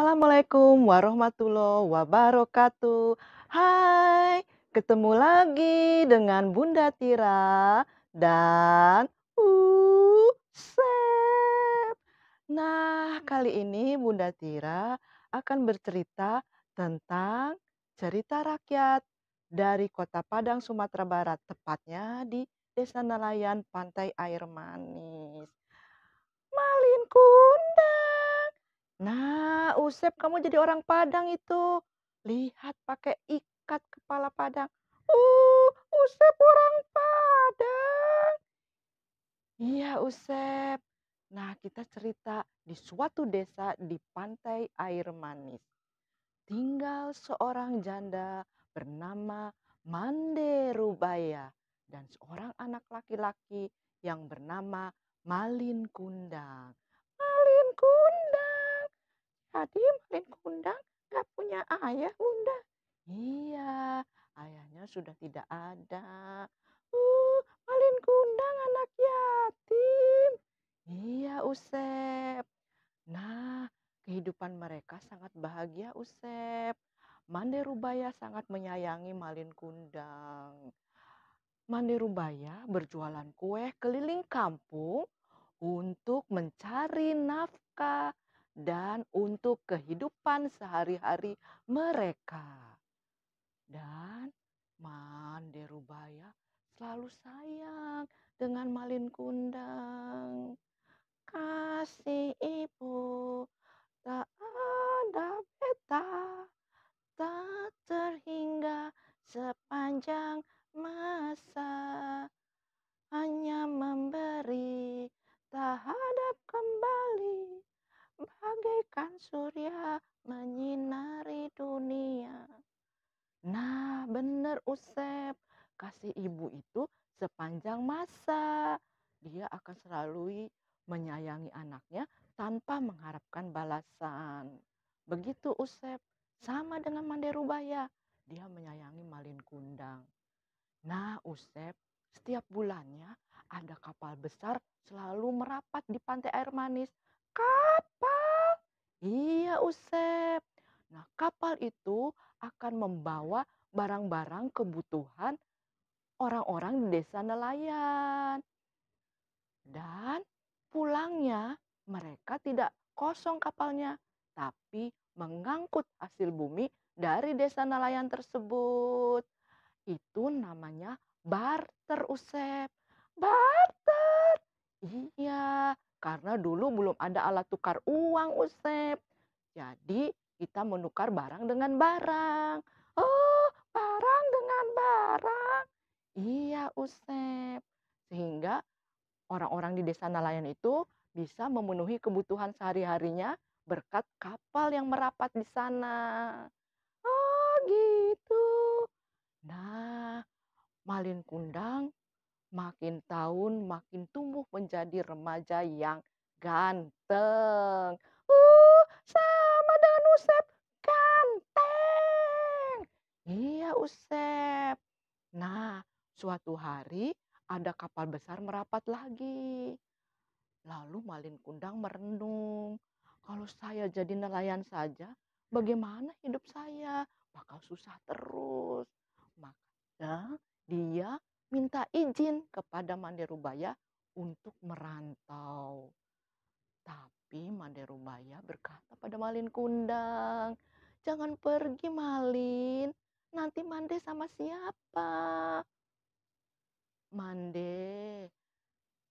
Assalamualaikum warahmatullahi wabarakatuh. Hai, ketemu lagi dengan Bunda Tira dan Usep. Nah, kali ini Bunda Tira akan bercerita tentang cerita rakyat dari Kota Padang, Sumatera Barat, tepatnya di Desa Nelayan Pantai Air Manis. Malin Kundang. Nah, Usep kamu jadi orang Padang itu. Lihat pakai ikat kepala Padang. Usep orang Padang. Iya, Usep. Nah, kita cerita di suatu desa di pantai air manis. Tinggal seorang janda bernama Mande Rubaya dan seorang anak laki-laki yang bernama Malin Kundang. Malin Kundang. Tadi Malin Kundang gak punya ayah, Bunda. Iya, ayahnya sudah tidak ada. Malin Kundang anak yatim. Iya, Usep. Nah, kehidupan mereka sangat bahagia, Usep. Mande Rubaya sangat menyayangi Malin Kundang. Mande Rubaya berjualan kue keliling kampung untuk mencari nafkah dan untuk kehidupan sehari-hari mereka. Dan Mande Rubaya selalu sayang dengan Malin Kundang. Kasih ibu tak ada beta, tak terhingga sepanjang masa. Hanya memberi, tak hadap kembali, bagaikan surya menyinari dunia. Nah, benar Usep. Kasih ibu itu sepanjang masa. Dia akan selalu menyayangi anaknya tanpa mengharapkan balasan. Begitu Usep. Sama dengan Mande Rubaya. Dia menyayangi Malin Kundang. Nah, Usep, setiap bulannya ada kapal besar selalu merapat di pantai air manis. Kapal? Iya, Usep. Nah, kapal itu akan membawa barang-barang kebutuhan orang-orang di desa nelayan. Dan pulangnya mereka tidak kosong kapalnya, tapi mengangkut hasil bumi dari desa nelayan tersebut. Itu namanya barter, Usep. Barter. Iya, karena dulu belum ada alat tukar uang, Usep. Jadi kita menukar barang dengan barang. Oh, barang dengan barang. Iya, Usep. Sehingga orang-orang di desa nelayan itu bisa memenuhi kebutuhan sehari-harinya berkat kapal yang merapat di sana. Oh, gitu. Nah, Malin Kundang makin tahun makin tumbuh menjadi remaja yang ganteng. Sama dengan Usep, ganteng. Iya, Usep. Nah, suatu hari ada kapal besar merapat lagi. Lalu Malin Kundang merenung, kalau saya jadi nelayan saja, bagaimana hidup saya? Bakal susah terus. Maka dia minta izin kepada Mande Rubaya untuk merantau. Tapi Mande Rubaya berkata pada Malin Kundang, jangan pergi Malin, nanti Mande sama siapa? Mande,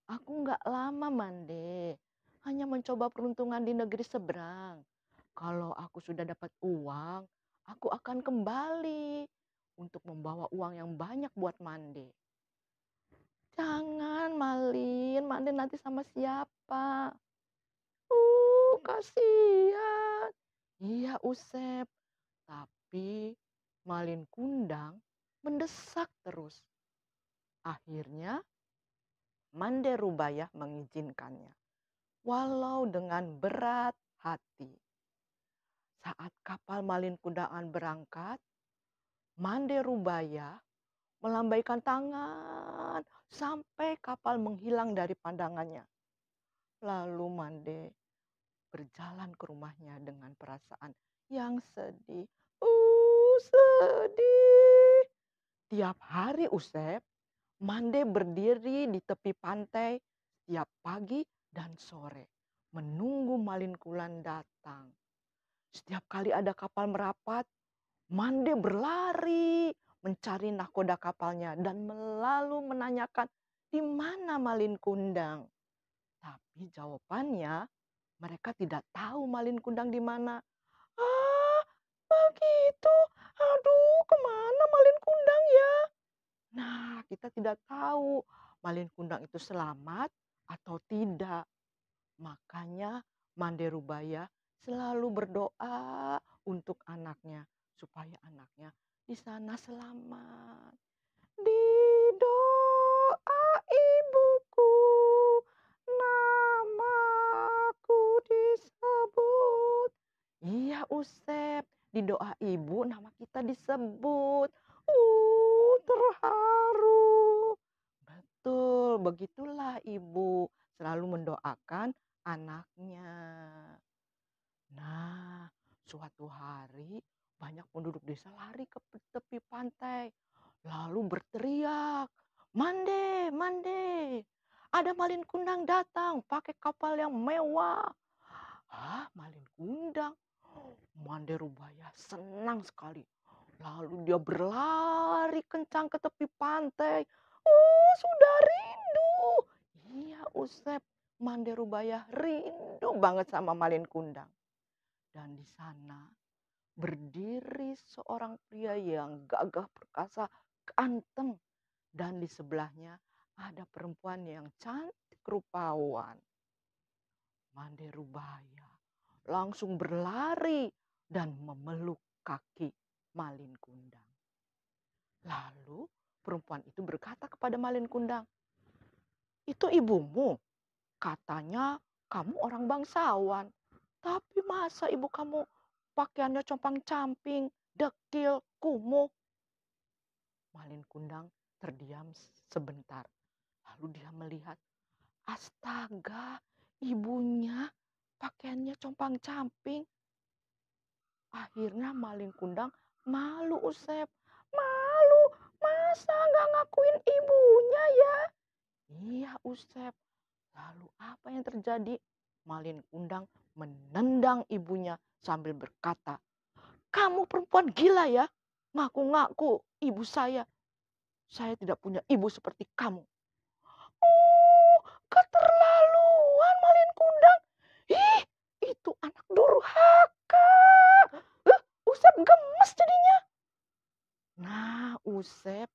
aku nggak lama Mande, hanya mencoba peruntungan di negeri seberang. Kalau aku sudah dapat uang, aku akan kembali untuk membawa uang yang banyak buat Mande. Jangan Malin, Mande nanti sama siapa? Kasihan. Iya Usep, tapi Malin Kundang mendesak terus. Akhirnya Mande Rubaya mengizinkannya, walau dengan berat hati. Saat kapal Malin Kundang berangkat, Mande Rubaya melambaikan tangan sampai kapal menghilang dari pandangannya. Lalu Mande berjalan ke rumahnya dengan perasaan yang sedih. Sedih. Tiap hari Usep, Mande berdiri di tepi pantai setiap pagi dan sore, menunggu Malin Kulan datang. Setiap kali ada kapal merapat, Mande berlari mencari nahkoda kapalnya dan lalu menanyakan di mana Malin Kundang. Tapi jawabannya, mereka tidak tahu Malin Kundang di mana. Ah, begitu. Aduh, kemana Malin Kundang ya? Nah, kita tidak tahu Malin Kundang itu selamat atau tidak. Makanya Mande Rubaya selalu berdoa untuk anaknya supaya anaknya di sana selamat. Di doa ibuku, namaku disebut. Iya Usep, di doa ibu nama kita disebut. Terharu. Betul, begitulah ibu selalu mendoakan anaknya. Nah, suatu hari banyak penduduk desa lari ke tepi pantai. Lalu berteriak, "Mande, Mande, ada Malin Kundang datang pakai kapal yang mewah." Hah, Malin Kundang? Mande Rubaya senang sekali. Lalu dia berlari kencang ke tepi pantai. Oh, sudah rindu. Iya, Usep, Mande Rubaya rindu banget sama Malin Kundang. Dan di sana berdiri seorang pria yang gagah perkasa, ganteng. Dan di sebelahnya ada perempuan yang cantik rupawan. Mande Rubaya langsung berlari dan memeluk kaki Malin Kundang. Lalu perempuan itu berkata kepada Malin Kundang, "Itu ibumu, katanya kamu orang bangsawan. Tapi masa ibu kamu pakaiannya compang-camping, dekil, kumuh?" Malin Kundang terdiam sebentar. Lalu dia melihat, astaga, ibunya pakaiannya compang-camping. Akhirnya Malin Kundang malu Usep. Malu, masa nggak ngakuin ibunya ya? Iya Usep. Lalu apa yang terjadi? Malin Kundang menendang ibunya sambil berkata, "Kamu perempuan gila ya? Ngaku-ngaku ibu saya. Saya tidak punya ibu seperti kamu." Oh, keterlaluan Malin Kundang. Ih, itu anak durhaka. Usep gemes jadinya. Nah, Usep,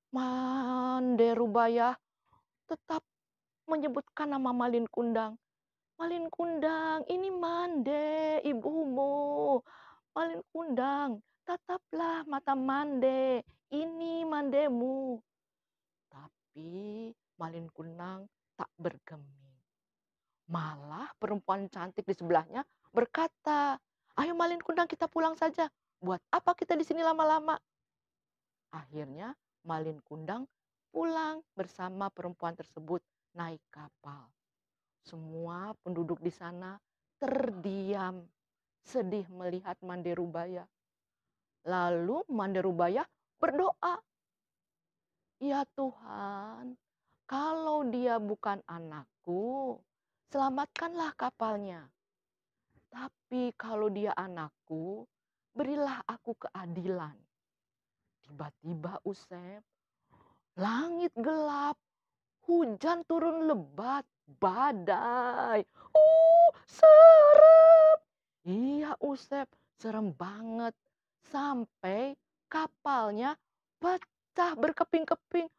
Mande Rubaya tetap menyebutkan nama Malin Kundang. "Malin Kundang, ini Mande, ibumu. Malin Kundang, tataplah mata Mande. Ini Mandemu." Tapi Malin Kundang tak bergeming. Malah perempuan cantik di sebelahnya berkata, "Ayo Malin Kundang, kita pulang saja. Buat apa kita di sini lama-lama?" Akhirnya Malin Kundang pulang bersama perempuan tersebut naik kapal. Semua penduduk di sana terdiam, sedih melihat Mande Rubaya. Lalu Mande Rubaya berdoa, "Ya Tuhan, kalau dia bukan anakku, selamatkanlah kapalnya. Tapi kalau dia anakku, berilah aku keadilan." Tiba-tiba Usep, langit gelap, hujan turun lebat, badai. Serem. Iya Usep, serem banget. Sampai kapalnya pecah berkeping-keping.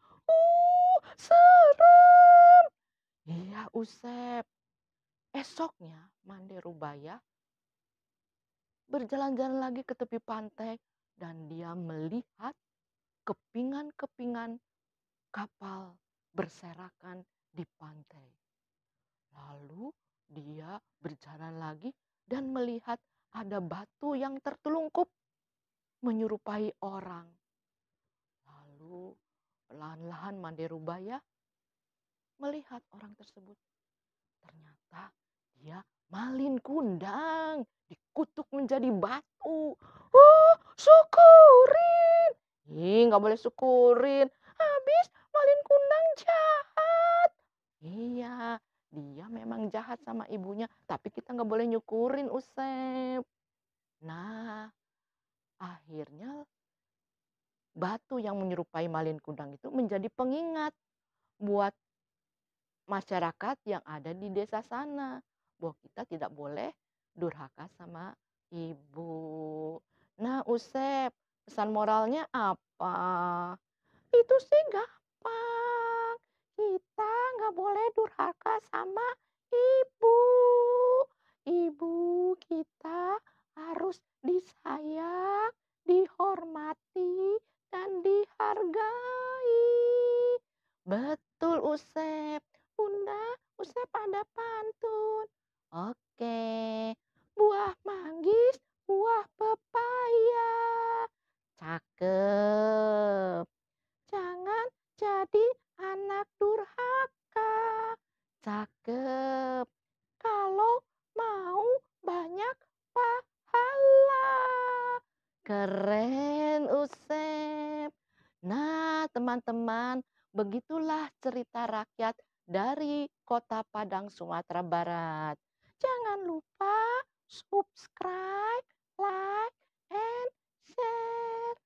Serem. Iya Usep. Esoknya Mande Rubaya berjalan-jalan lagi ke tepi pantai dan dia melihat kepingan-kepingan kapal berserakan di pantai. Lalu dia berjalan lagi dan melihat ada batu yang tertelungkup menyerupai orang. Lalu perlahan-lahan Mande Rubaya melihat orang tersebut. Ternyata Dia malin kundang, dikutuk menjadi batu. Oh, syukurin! Ih, nggak boleh syukurin. Habis malin kundang jahat. Iya, dia memang jahat sama ibunya, tapi kita nggak boleh nyukurin, Usep. Nah, akhirnya batu yang menyerupai malin kundang itu menjadi pengingat buat masyarakat yang ada di desa sana, bahwa kita tidak boleh durhaka sama ibu. Nah, Usep, pesan moralnya apa? Itu sih gampang. Kita nggak boleh durhaka sama ibu. Ibu kita harus disayang, dihormati, dan dihargai. Betul, Usep. Bunda, Usep ada pantun. Oke. Buah manggis, buah pepaya. Cakep. Jangan jadi anak durhaka. Cakep. Kalau mau banyak pahala. Keren, Usep. Nah, teman-teman, begitulah cerita rakyat dari Kota Padang, Sumatera Barat. Jangan lupa subscribe, like, and share.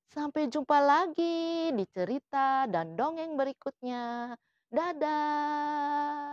Sampai jumpa lagi di cerita dan dongeng berikutnya. Dadah.